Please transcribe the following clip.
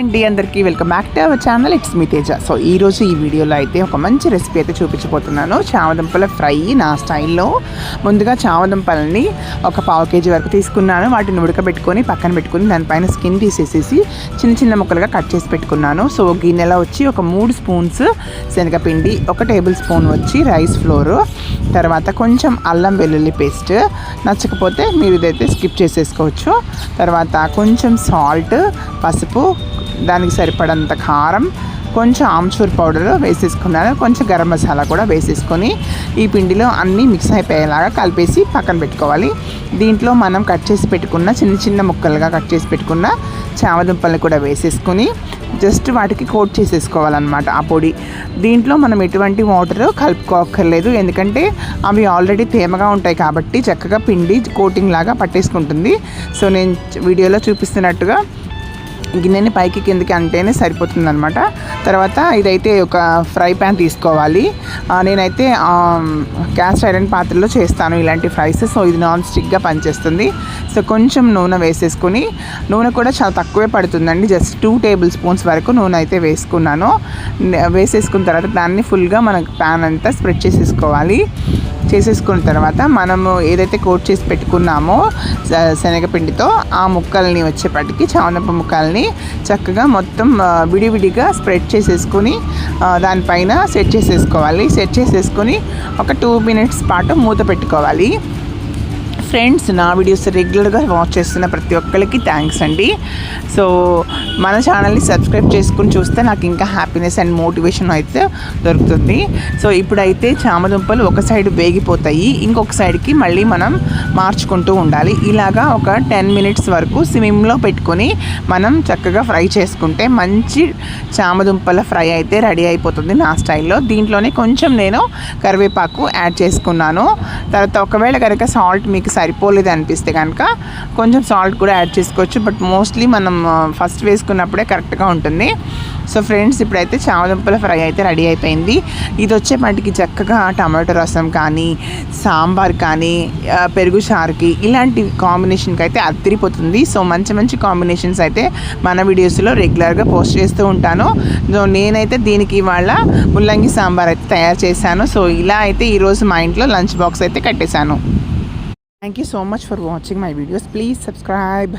అండి అందరికీ welcome back to our channel. It's me Teja. So ఈరోజు ఈ వీడియోలో అయితే ఒక మంచి రెసిపీ అయితే చూపించబోతున్నాను. చామదుంపల ఫ్రై నా స్టైల్లో. ముందుగా చామదుంపలని ఒక 1/2 kg వరకు తీసుకున్నాను. వాటిని ఉడకబెట్టుకొని పక్కన పెట్టుకుని దానిపైన స్కిన్ తీసేసేసి చిన్న చిన్న ముక్కలుగా కట్ చేసి పెట్టుకున్నాను. సో గిన్నెలో వచ్చి ఒక 3 స్పూన్స్ శనగపిండి, 1 టేబుల్ స్పూన్ వచ్చి రైస్ ఫ్లోరు, తర్వాత కొంచెం అల్లం వెల్లుల్లి పేస్ట్, నచ్చకపోతే మీరు ఇదైతే స్కిప్ చేసేసుకోవచ్చు. తర్వాత కొంచెం సాల్ట్, పసుపు, దానికి సరిపడంత కారం, కొంచెం ఆమ్చూర్ పౌడర్ వేసేసుకున్నాను. కొంచెం గరం మసాలా కూడా వేసేసుకొని ఈ పిండిలో అన్నీ మిక్స్ అయిపోయేలాగా కలిపేసి పక్కన పెట్టుకోవాలి. దీంట్లో మనం కట్ చేసి పెట్టుకున్న చిన్న చిన్న ముక్కలుగా కట్ చేసి పెట్టుకున్న చామదుంపల్ని కూడా వేసేసుకొని జస్ట్ వాటికి కోట్ చేసేసుకోవాలన్నమాట ఆ పొడి. దీంట్లో మనం ఎటువంటి వాటర్ కలుపుకోక్కర్లేదు, ఎందుకంటే అవి ఆల్రెడీ తేమగా ఉంటాయి కాబట్టి చక్కగా పిండి కోటింగ్ లాగా పట్టేసుకుంటుంది. సో నేను వీడియోలో చూపిస్తున్నట్టుగా గిన్నెని పైకి కిందకి అంటేనే సరిపోతుందన్నమాట. తర్వాత ఇదైతే ఒక ఫ్రై ప్యాన్ తీసుకోవాలి. నేనైతే క్యాస్ట్ ఐరన్ పాత్రలో చేస్తాను ఇలాంటి ఫ్రైస్. సో ఇది నాన్ స్టిక్గా పనిచేస్తుంది. సో కొంచెం నూనె వేసేసుకొని, నూనె కూడా చాలా తక్కువే పడుతుందండి, జస్ట్ 2 టేబుల్ స్పూన్స్ వరకు నూనె అయితే వేసుకున్నాను. వేసేసుకున్న తర్వాత దాన్ని ఫుల్గా మన ప్యాన్ అంతా స్ప్రెడ్ చేసేసుకోవాలి. చేసేసుకున్న తర్వాత మనము ఏదైతే కోట్ చేసి పెట్టుకున్నామో శనగపిండితో ఆ ముక్కల్ని వచ్చేపటికి చామదుంప ముక్కల్ని చక్కగా మొత్తం విడివిడిగా స్ప్రెడ్ చేసేసుకొని దానిపైన సెట్ చేసేసుకోవాలి. సెట్ చేసేసుకొని ఒక 2 minutes పాటు మూత పెట్టుకోవాలి. ఫ్రెండ్స్, నా వీడియోస్ రెగ్యులర్గా వాచ్ చేస్తున్న ప్రతి ఒక్కరికి థ్యాంక్స్ అండి. సో మన ఛానల్ని సబ్స్క్రైబ్ చేసుకుని చూస్తే నాకు ఇంకా హ్యాపీనెస్ అండ్ మోటివేషన్ అయితే దొరుకుతుంది. సో ఇప్పుడైతే చామదుంపలు ఒక సైడ్ వేగిపోతాయి, ఇంకొక సైడ్కి మళ్ళీ మనం మార్చుకుంటూ ఉండాలి. ఇలాగా ఒక 10 minutes వరకు సిమ్లో పెట్టుకొని మనం చక్కగా ఫ్రై చేసుకుంటే మంచి చామదుంపల ఫ్రై అయితే రెడీ అయిపోతుంది నా స్టైల్లో. దీంట్లోనే కొంచెం నేను కరివేపాకు యాడ్ చేసుకున్నాను. తర్వాత ఒకవేళ కనుక సాల్ట్ మీకు సరిపోలేదు అనిపిస్తే కనుక కొంచెం సాల్ట్ కూడా యాడ్ చేసుకోవచ్చు, బట్ మోస్ట్లీ మనం ఫస్ట్ వేసుకున్నప్పుడే కరెక్ట్గా ఉంటుంది. సో ఫ్రెండ్స్, ఇప్పుడైతే చామదుంపల ఫ్రై అయితే రెడీ అయిపోయింది. ఇది వచ్చేపాటికి చక్కగా టమాటో రసం కానీ, సాంబార్ కానీ, పెరుగు చారుకి ఇలాంటి కాంబినేషన్కి అయితే అదిరిపోతుంది. సో మంచి మంచి కాంబినేషన్స్ అయితే మన వీడియోస్లో రెగ్యులర్గా పోస్ట్ చేస్తూ ఉంటాను. సో నేనైతే దీనికి ఇవాళ ముల్లంగి సాంబార్ అయితే తయారు చేశాను. సో ఇలా అయితే ఈరోజు మా ఇంట్లో లంచ్ బాక్స్ అయితే కట్టేశాను. Thank you so much for watching my videos. Please subscribe.